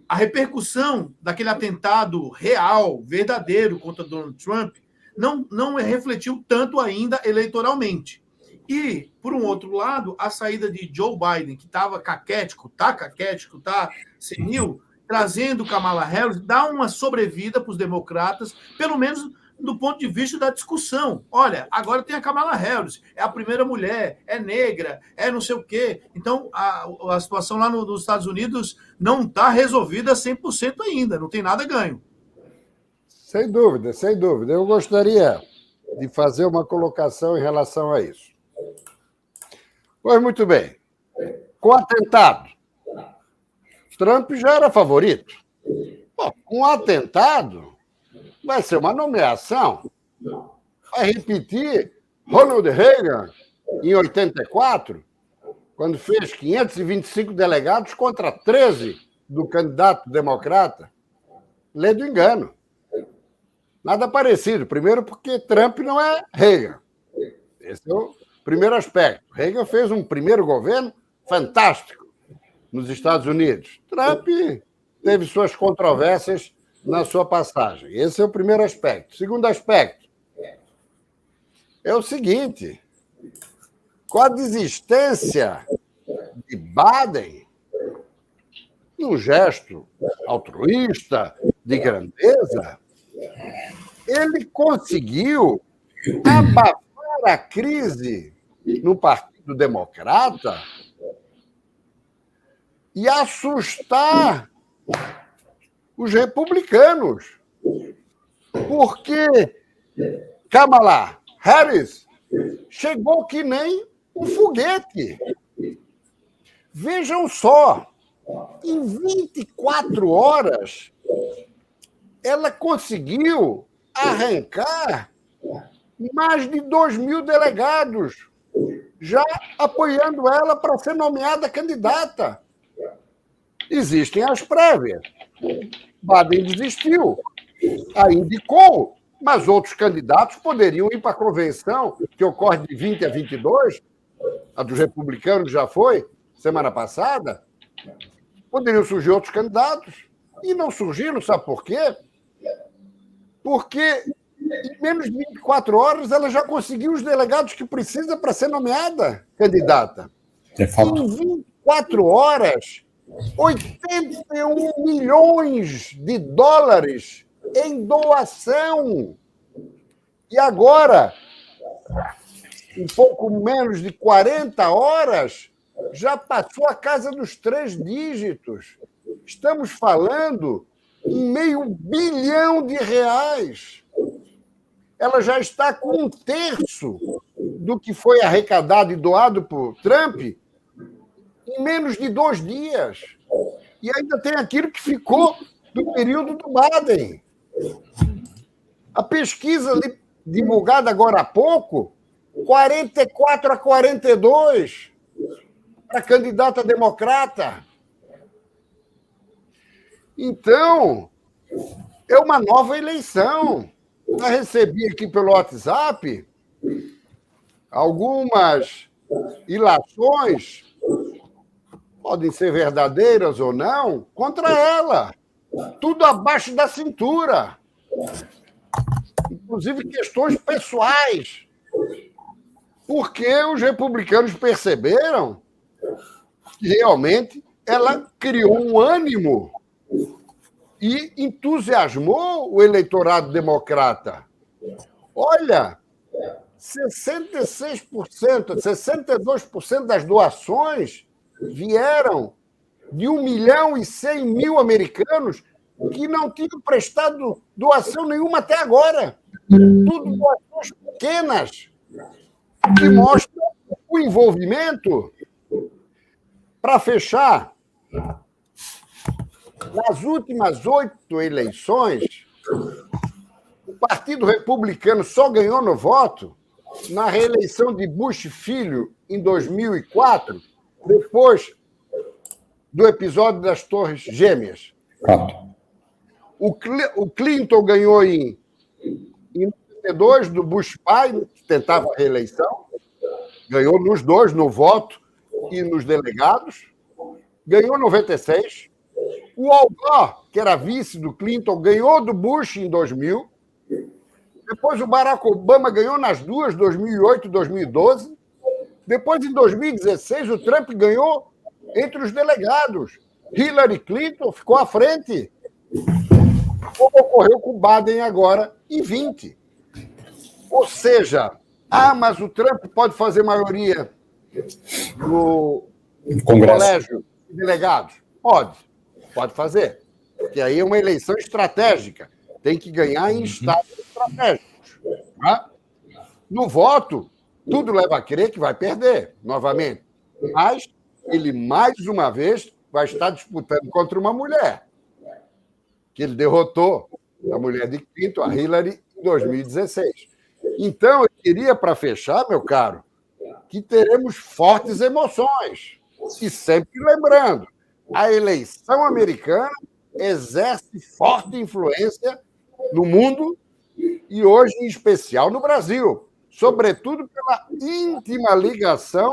a repercussão daquele atentado real, verdadeiro contra Donald Trump não refletiu tanto ainda eleitoralmente. E, por um outro lado, a saída de Joe Biden, que estava caquético, tá senil, trazendo Kamala Harris, dá uma sobrevida para os democratas, pelo menos do ponto de vista da discussão. Olha, agora tem a Kamala Harris, é a primeira mulher, é negra, é não sei o quê. Então, a situação lá nos Estados Unidos não está resolvida 100% ainda, não tem nada ganho. Sem dúvida, sem dúvida. Eu gostaria de fazer uma colocação em relação a isso. Pois muito bem. Com o atentado, Trump já era favorito. Bom, um atentado vai ser uma nomeação. Vai repetir Ronald Reagan em 84, quando fez 525 delegados contra 13 do candidato democrata. Lê do engano. Nada parecido. Primeiro, porque Trump não é Reagan. Esse é o primeiro aspecto. Reagan fez um primeiro governo fantástico nos Estados Unidos. Trump teve suas controvérsias na sua passagem. Esse é o primeiro aspecto. Segundo aspecto é o seguinte: com a desistência de Biden, num gesto altruísta, de grandeza, ele conseguiu abafar a crise no Partido Democrata e assustar os republicanos. Porque Kamala Harris chegou que nem um foguete. Vejam só, em 24 horas, ela conseguiu arrancar mais de 2.000 delegados já apoiando ela para ser nomeada candidata. Existem as prévias. Biden desistiu, a indicou, mas outros candidatos poderiam ir para a convenção, que ocorre de 20 a 22, a dos republicanos já foi, semana passada. Poderiam surgir outros candidatos, e não surgiram, sabe por quê? Porque em menos de 24 horas ela já conseguiu os delegados que precisa para ser nomeada candidata. Em 24 horas, 81 milhões de dólares em doação. E agora, um pouco menos de 40 horas, já passou a casa dos 3 dígitos. Estamos falando em R$500 bilhão. Ela já está com 1/3 do que foi arrecadado e doado por Trump em menos de 2 dias. E ainda tem aquilo que ficou do período do Biden. A pesquisa divulgada agora há pouco, 44 a 42 para a candidata democrata. Então, é uma nova eleição. Eu recebi aqui pelo WhatsApp algumas ilações, podem ser verdadeiras ou não, contra ela. Tudo abaixo da cintura. Inclusive questões pessoais. Porque os republicanos perceberam que realmente ela criou um ânimo e entusiasmou o eleitorado democrata. Olha, 66%, 62% das doações vieram de 1.100.000 americanos que não tinham prestado doação nenhuma até agora. Tudo doações pequenas, que mostram o envolvimento. Para fechar, nas últimas 8 eleições, o Partido Republicano só ganhou no voto na reeleição de Bush Filho em 2004, depois do episódio das Torres Gêmeas. O Clinton ganhou em 92, do Bush pai, que tentava a reeleição, ganhou nos dois, no voto e nos delegados, ganhou em 96. O Al Gore, que era vice do Clinton, ganhou do Bush em 2000. Depois o Barack Obama ganhou nas duas, 2008 e 2012. Depois, em 2016, o Trump ganhou entre os delegados. Hillary Clinton ficou à frente. Como ocorreu com o Biden agora, em 20. Ou seja, mas o Trump pode fazer maioria no colégio de delegados? Pode fazer. Porque aí é uma eleição estratégica. Tem que ganhar em estados estratégicos. Tá? No voto, tudo leva a crer que vai perder, novamente. Mas ele, mais uma vez, vai estar disputando contra uma mulher, que ele derrotou, a mulher de Clinton, a Hillary, em 2016. Então, eu queria, para fechar, meu caro, que teremos fortes emoções. E sempre lembrando, a eleição americana exerce forte influência no mundo e hoje, em especial, no Brasil, sobretudo pela íntima ligação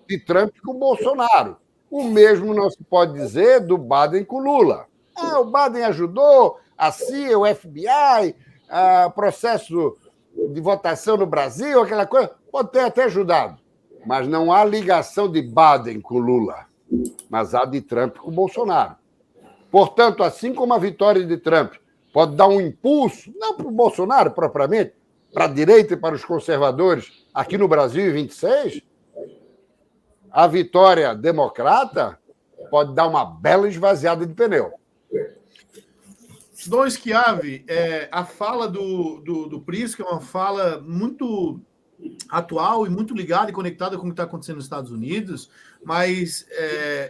de Trump com Bolsonaro. O mesmo não se pode dizer do Biden com Lula. O Biden ajudou a CIA, o FBI, o processo de votação no Brasil, aquela coisa, pode ter até ajudado. Mas não há ligação de Biden com Lula, mas há de Trump com Bolsonaro. Portanto, assim como a vitória de Trump pode dar um impulso, não para o Bolsonaro propriamente, para a direita e para os conservadores aqui no Brasil em 26, a vitória democrata pode dar uma bela esvaziada de pneu. Dom Schiavi, a fala do Prisca é uma fala muito atual e muito ligada e conectada com o que está acontecendo nos Estados Unidos, mas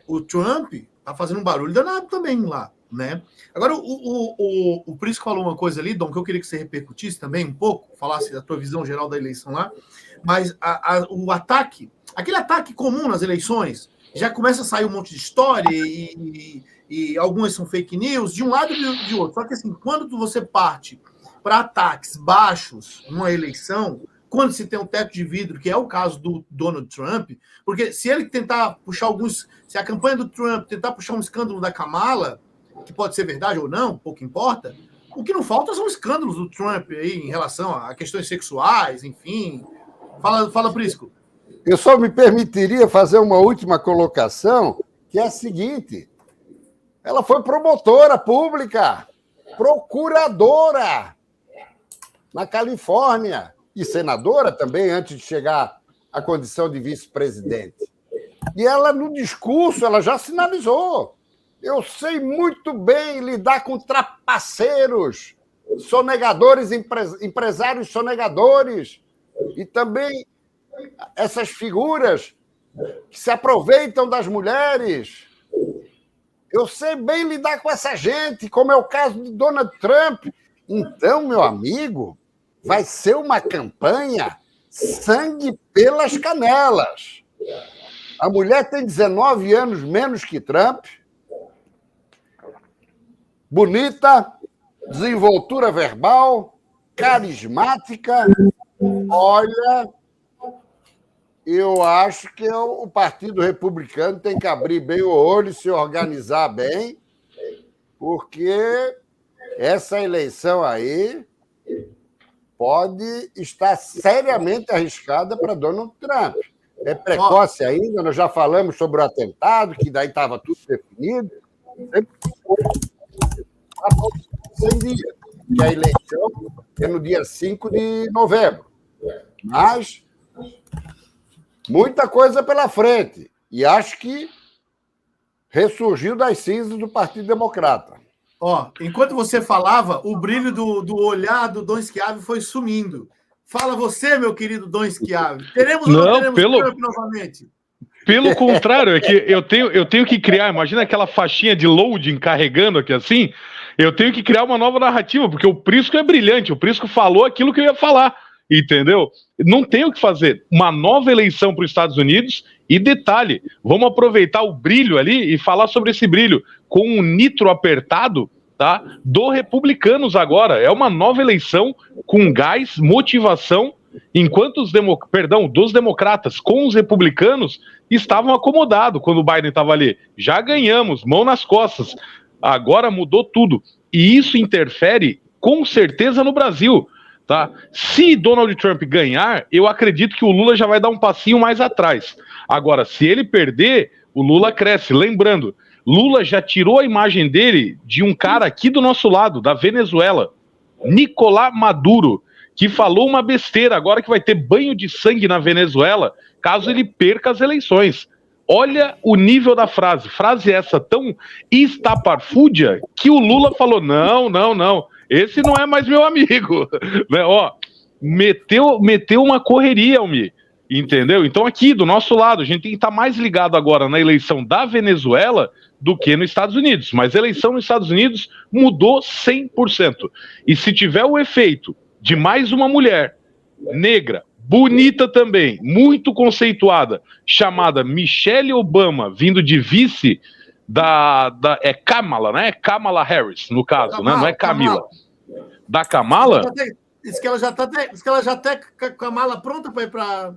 o Trump está fazendo um barulho danado também lá, né? Agora, o Prisca falou uma coisa ali, Dom, que eu queria que você repercutisse também um pouco, falasse da tua visão geral da eleição lá, mas o ataque aquele ataque comum nas eleições, já começa a sair um monte de história e algumas são fake news, de um lado e de outro. Só que assim, quando você parte para ataques baixos numa eleição, quando se tem um teto de vidro, que é o caso do Donald Trump, porque se ele tentar puxar se a campanha do Trump tentar puxar um escândalo da Kamala, que pode ser verdade ou não, pouco importa, o que não falta são escândalos do Trump aí em relação a questões sexuais, enfim. Fala, Prisco. Eu só me permitiria fazer uma última colocação, que é a seguinte: ela foi promotora pública, procuradora na Califórnia e senadora também, antes de chegar à condição de vice-presidente. E ela, no discurso, ela já sinalizou: eu sei muito bem lidar com trapaceiros, sonegadores, empresários sonegadores, e também essas figuras que se aproveitam das mulheres. Eu sei bem lidar com essa gente, como é o caso de Donald Trump. Então, meu amigo, vai ser uma campanha sangue pelas canelas. A mulher tem 19 anos menos que Trump, bonita, desenvoltura verbal, carismática. Olha, eu acho que o Partido Republicano tem que abrir bem o olho e se organizar bem, porque essa eleição aí pode estar seriamente arriscada para Donald Trump. É precoce ainda, nós já falamos sobre o atentado, que daí estava tudo definido. Que a eleição é no dia 5 de novembro. Mas muita coisa pela frente. E acho que ressurgiu das cinzas do Partido Democrata. Enquanto você falava, o brilho do olhar do Dom Schiavi foi sumindo. Fala você, meu querido Dom Schiavi. Teremos ou não teremos Trump novamente? Pelo contrário, é que eu tenho que criar, imagina aquela faixinha de loading carregando aqui assim, eu tenho que criar uma nova narrativa, porque o Prisco é brilhante, o Prisco falou aquilo que eu ia falar, entendeu? Não tem o que fazer. Uma nova eleição para os Estados Unidos, e detalhe, vamos aproveitar o brilho ali e falar sobre esse brilho com um nitro apertado, tá? Do Republicanos agora. É uma nova eleição com gás, motivação, enquanto dos democratas com os republicanos estavam acomodados quando o Biden estava ali. Já ganhamos, mão nas costas. Agora mudou tudo. E isso interfere com certeza no Brasil, tá? Se Donald Trump ganhar, eu acredito que o Lula já vai dar um passinho mais atrás. Agora, se ele perder, o Lula cresce. Lembrando, Lula já tirou a imagem dele de um cara aqui do nosso lado, da Venezuela, Nicolás Maduro, que falou uma besteira agora que vai ter banho de sangue na Venezuela caso ele perca as eleições. Olha o nível da frase. Frase essa tão estapafúrdia que o Lula falou, não, esse não é mais meu amigo. Meteu uma correria, Almir. Entendeu? Então aqui, do nosso lado, a gente tem que estar mais ligado agora na eleição da Venezuela do que nos Estados Unidos. Mas a eleição nos Estados Unidos mudou 100%. E se tiver o efeito de mais uma mulher negra, bonita também, muito conceituada, chamada Michelle Obama, vindo de vice é Kamala, né? Kamala Harris, no caso, né? Não é Camila. Da Kamala? Diz que ela já tá com a mala pronta para ir para...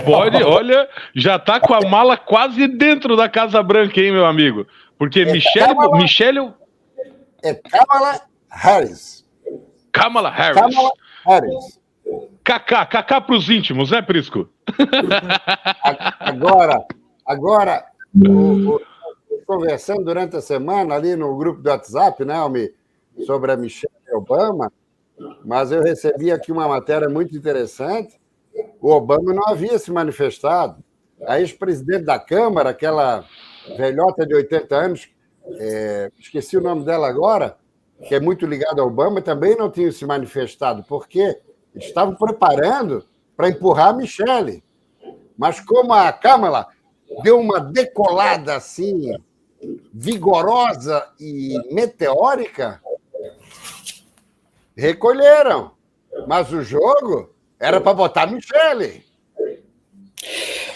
Pode, olha, já tá com a mala quase dentro da Casa Branca, hein, meu amigo? Porque Michelle... É Kamala Harris. Kamala Harris. Kaká pros íntimos, né, Prisco? Agora conversando durante a semana ali no grupo do WhatsApp, né, Almir, sobre a Michelle Obama, mas eu recebi aqui uma matéria muito interessante. O Obama não havia se manifestado. A ex-presidente da Câmara, aquela velhota de 80 anos, esqueci o nome dela agora, que é muito ligada ao Obama, também não tinha se manifestado, porque estavam preparando para empurrar a Michelle. Mas como a Kamala deu uma decolada assim, vigorosa e meteórica, recolheram. Mas o jogo era para botar a Michelle.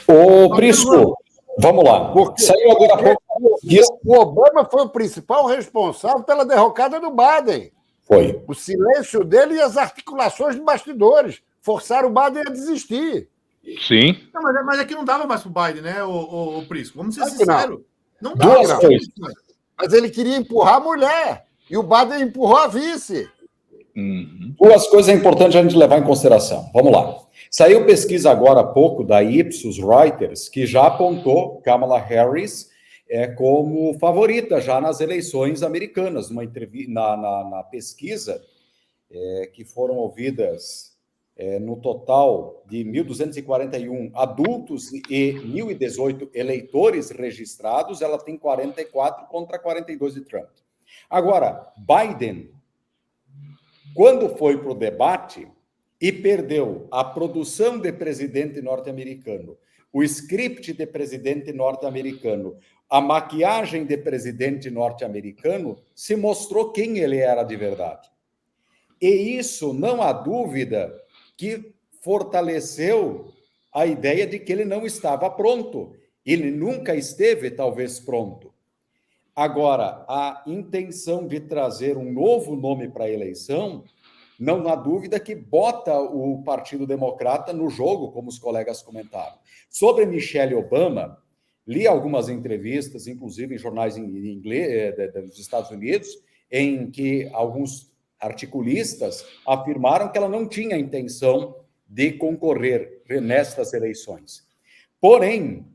Ô, Prisco, vamos lá. Saiu agora há pouco. O Obama foi o principal responsável pela derrocada do Biden. Foi. O silêncio dele e as articulações de bastidores forçaram o Biden a desistir. Sim. Não, mas aqui não dava mais pro Biden, né, o Prisco? Vamos ser Claro que não. sinceros. Não dava. Duas coisas. Mas ele queria empurrar a mulher. E o Biden empurrou a vice. Duas coisas importantes a gente levar em consideração. Vamos lá. Saiu pesquisa agora há pouco da Ipsos Reuters, que já apontou Kamala Harris como favorita já nas eleições americanas. Na pesquisa, que foram ouvidas no total de 1.241 adultos e 1.018 eleitores registrados, ela tem 44 contra 42 de Trump. Agora, Biden, quando foi para o debate e perdeu a produção de presidente norte-americano, o script de presidente norte-americano, a maquiagem de presidente norte-americano, se mostrou quem ele era de verdade. E isso, não há dúvida, que fortaleceu a ideia de que ele não estava pronto. Ele nunca esteve, talvez, pronto. Agora, a intenção de trazer um novo nome para a eleição, não há dúvida que bota o Partido Democrata no jogo, como os colegas comentaram. Sobre Michelle Obama, li algumas entrevistas, inclusive em jornais em inglês dos Estados Unidos, em que alguns articulistas afirmaram que ela não tinha intenção de concorrer nestas eleições. Porém,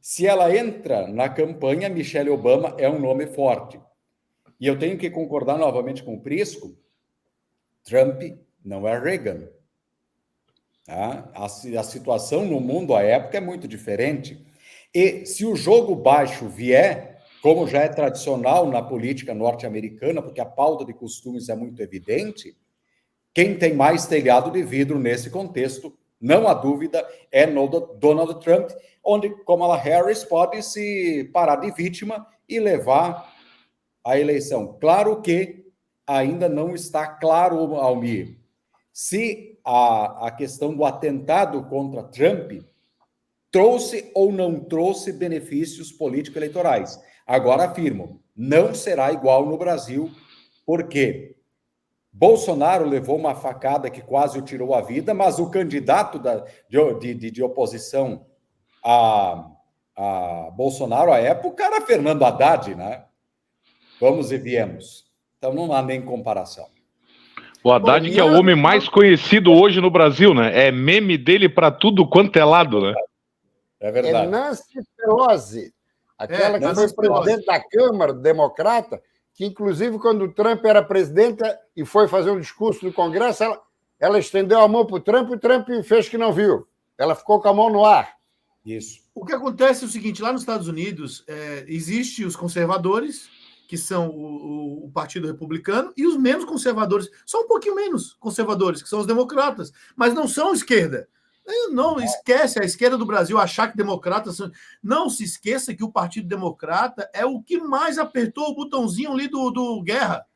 se ela entra na campanha, Michelle Obama é um nome forte. E eu tenho que concordar novamente com o Prisco, Trump não é Reagan. Tá? A situação no mundo à época é muito diferente. E se o jogo baixo vier, como já é tradicional na política norte-americana, porque a pauta de costumes é muito evidente, quem tem mais telhado de vidro nesse contexto, não há dúvida, é no Donald Trump, onde Kamala Harris pode se parar de vítima e levar a eleição. Claro que ainda não está claro, Almir, se a questão do atentado contra Trump trouxe ou não trouxe benefícios político-eleitorais. Agora afirmo, não será igual no Brasil, porque Bolsonaro levou uma facada que quase o tirou a vida, mas o candidato de oposição a Bolsonaro à época era Fernando Haddad, né? Vamos e viemos. Então não há nem comparação. O Haddad, que é o homem mais conhecido hoje no Brasil, né? É meme dele para tudo quanto é lado, né? É verdade. É Nancy Pelosi, aquela que foi presidente da Câmara Democrata, que, inclusive, quando o Trump era presidente e foi fazer um discurso no Congresso, ela estendeu a mão para o Trump fez que não viu. Ela ficou com a mão no ar. Isso. O que acontece é o seguinte, lá nos Estados Unidos, existe os conservadores, que são o Partido Republicano, e os menos conservadores, só um pouquinho menos conservadores, que são os democratas, mas não são esquerda. Não esquece a esquerda do Brasil achar que democratas são... Não se esqueça que o Partido Democrata é o que mais apertou o botãozinho ali do Guerra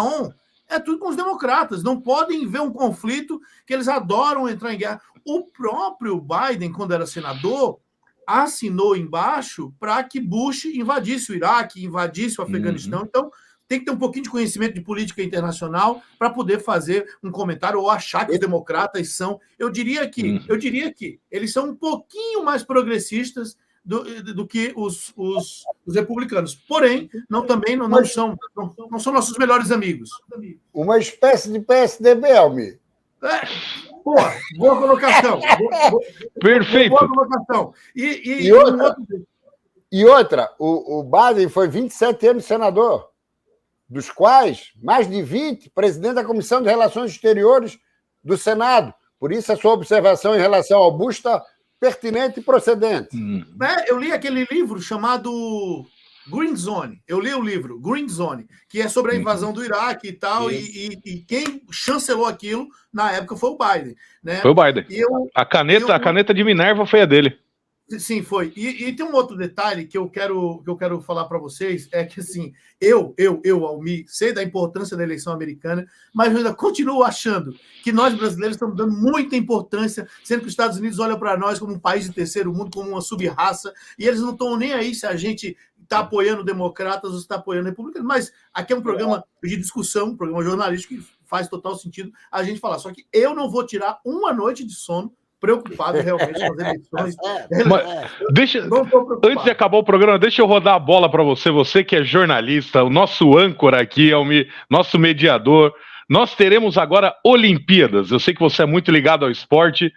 On. É tudo com os democratas. Não podem ver um conflito que eles adoram entrar em guerra. O próprio Biden, quando era senador, assinou embaixo para que Bush invadisse o Iraque, invadisse o Afeganistão. Então, tem que ter um pouquinho de conhecimento de política internacional para poder fazer um comentário ou achar que os democratas são... Eu diria que eles são um pouquinho mais progressistas do que os republicanos. Porém, não são nossos melhores amigos. Uma espécie de PSDB, Almir. Boa colocação. Perfeito. Boa colocação. E outra, o Biden foi 27 anos senador, dos quais mais de 20 presidente da Comissão de Relações Exteriores do Senado. Por isso, a sua observação em relação ao Bush está pertinente e procedente. Eu li aquele livro chamado Green Zone. Eu li o livro Green Zone, que é sobre a invasão do Iraque e tal, e quem chancelou aquilo na época foi o Biden. Né? Foi o Biden. A caneta de Minerva foi a dele. Sim, foi. E tem um outro detalhe que eu quero falar para vocês, é que assim, eu, Almir, sei da importância da eleição americana, mas eu ainda continuo achando que nós brasileiros estamos dando muita importância, sendo que os Estados Unidos olham para nós como um país de terceiro mundo, como uma sub-raça, e eles não estão nem aí se a gente está apoiando democratas ou está apoiando republicanos. Mas aqui é um programa de discussão, um programa jornalístico que faz total sentido a gente falar. Só que eu não vou tirar uma noite de sono preocupado realmente com as eleições. Mas antes de acabar o programa, deixa eu rodar a bola para você que é jornalista, o nosso âncora aqui, nosso mediador. Nós teremos agora Olimpíadas. Eu sei que você é muito ligado ao esporte.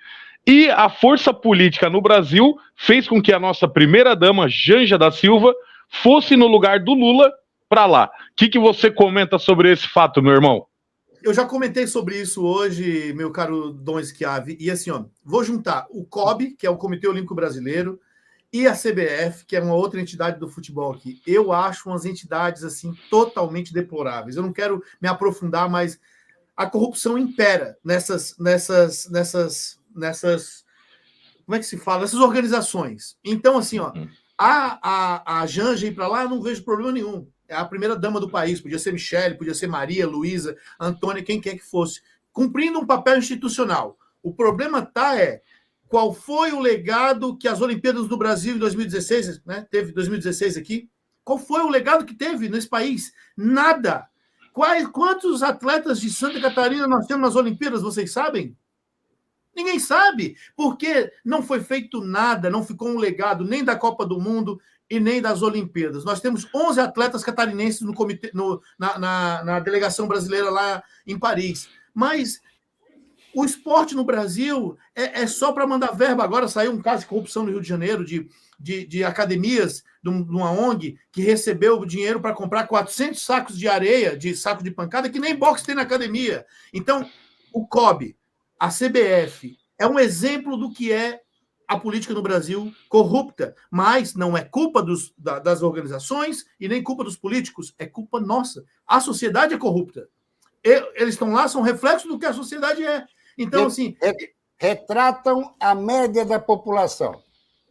E a força política no Brasil fez com que a nossa primeira-dama, Janja da Silva, fosse no lugar do Lula para lá. O que você comenta sobre esse fato, meu irmão? Eu já comentei sobre isso hoje, meu caro Dom Schiavi, e assim, ó, vou juntar o COB, que é o Comitê Olímpico Brasileiro, e a CBF, que é uma outra entidade do futebol aqui. Eu acho umas entidades assim totalmente deploráveis. Eu não quero me aprofundar, mas a corrupção impera nessas como é que se fala? Nessas organizações. Então, assim, ó, a Janja ir para lá, eu não vejo problema nenhum. É a primeira dama do país, podia ser Michele, podia ser Maria, Luísa, Antônia, quem quer que fosse, cumprindo um papel institucional. O problema qual foi o legado que as Olimpíadas do Brasil em 2016, né? Teve 2016 aqui. Qual foi o legado que teve nesse país? Nada. Quantos atletas de Santa Catarina nós temos nas Olimpíadas, vocês sabem? Ninguém sabe, porque não foi feito nada, não ficou um legado nem da Copa do Mundo e nem das Olimpíadas. Nós temos 11 atletas catarinenses no comitê, na delegação brasileira lá em Paris. Mas o esporte no Brasil é só para mandar verba. Agora saiu um caso de corrupção no Rio de Janeiro, de academias, de uma ONG, que recebeu dinheiro para comprar 400 sacos de areia, de saco de pancada, que nem boxe tem na academia. Então, o COB, a CBF, é um exemplo do que é a política no Brasil corrupta, mas não é culpa das organizações e nem culpa dos políticos, é culpa nossa. A sociedade é corrupta. Eles estão lá, são reflexos do que a sociedade é. Então, assim... Retratam a média da população.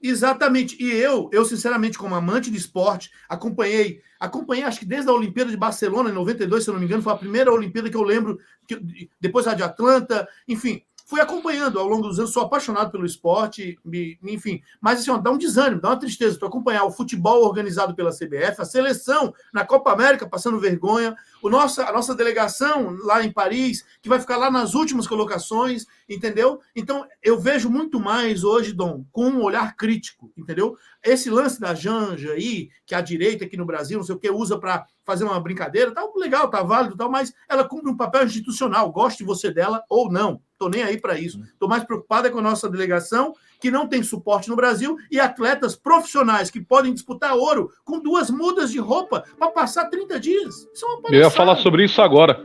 Exatamente. E eu sinceramente, como amante de esporte, acompanhei, acho que desde a Olimpíada de Barcelona, em 92, se eu não me engano, foi a primeira Olimpíada que eu lembro, depois a de Atlanta, enfim... Fui acompanhando ao longo dos anos, sou apaixonado pelo esporte, enfim. Mas assim, ó, dá um desânimo, dá uma tristeza tu acompanhar o futebol organizado pela CBF, a seleção na Copa América passando vergonha, a nossa delegação lá em Paris, que vai ficar lá nas últimas colocações, entendeu? Então, eu vejo muito mais hoje, Dom, com um olhar crítico, entendeu? Esse lance da Janja aí, que a direita aqui no Brasil, não sei o que, usa para fazer uma brincadeira, tá legal, tá válido, tal, mas ela cumpre um papel institucional, goste você dela ou não. Estou nem aí para isso. Estou mais preocupada com a nossa delegação, que não tem suporte no Brasil, e atletas profissionais que podem disputar ouro com 2 mudas de roupa para passar 30 dias. Isso é uma palhaçada. Eu ia falar sobre isso agora.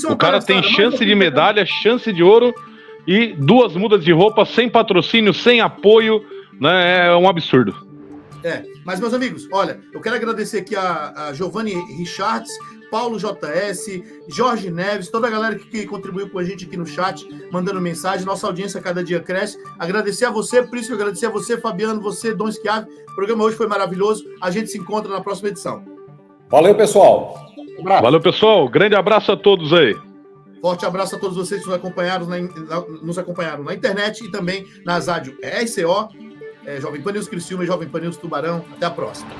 O cara tem chance de medalha, chance de ouro e 2 mudas de roupa sem patrocínio, sem apoio, né? É um absurdo. Mas, meus amigos, olha, eu quero agradecer aqui a Giovanni Richards, Paulo JS, Jorge Neves, toda a galera que contribuiu com a gente aqui no chat, mandando mensagem. Nossa audiência cada dia cresce. Agradecer a você, Príncipe, agradecer a você, Fabiano, você, Dom Schiavi. O programa hoje foi maravilhoso. A gente se encontra na próxima edição. Valeu, pessoal. Valeu, pessoal. Grande abraço a todos aí. Forte abraço a todos vocês que nos acompanharam na internet e também nas rádios RCO, Jovem Pan News Criciúma e Jovem Pan News Tubarão. Até a próxima.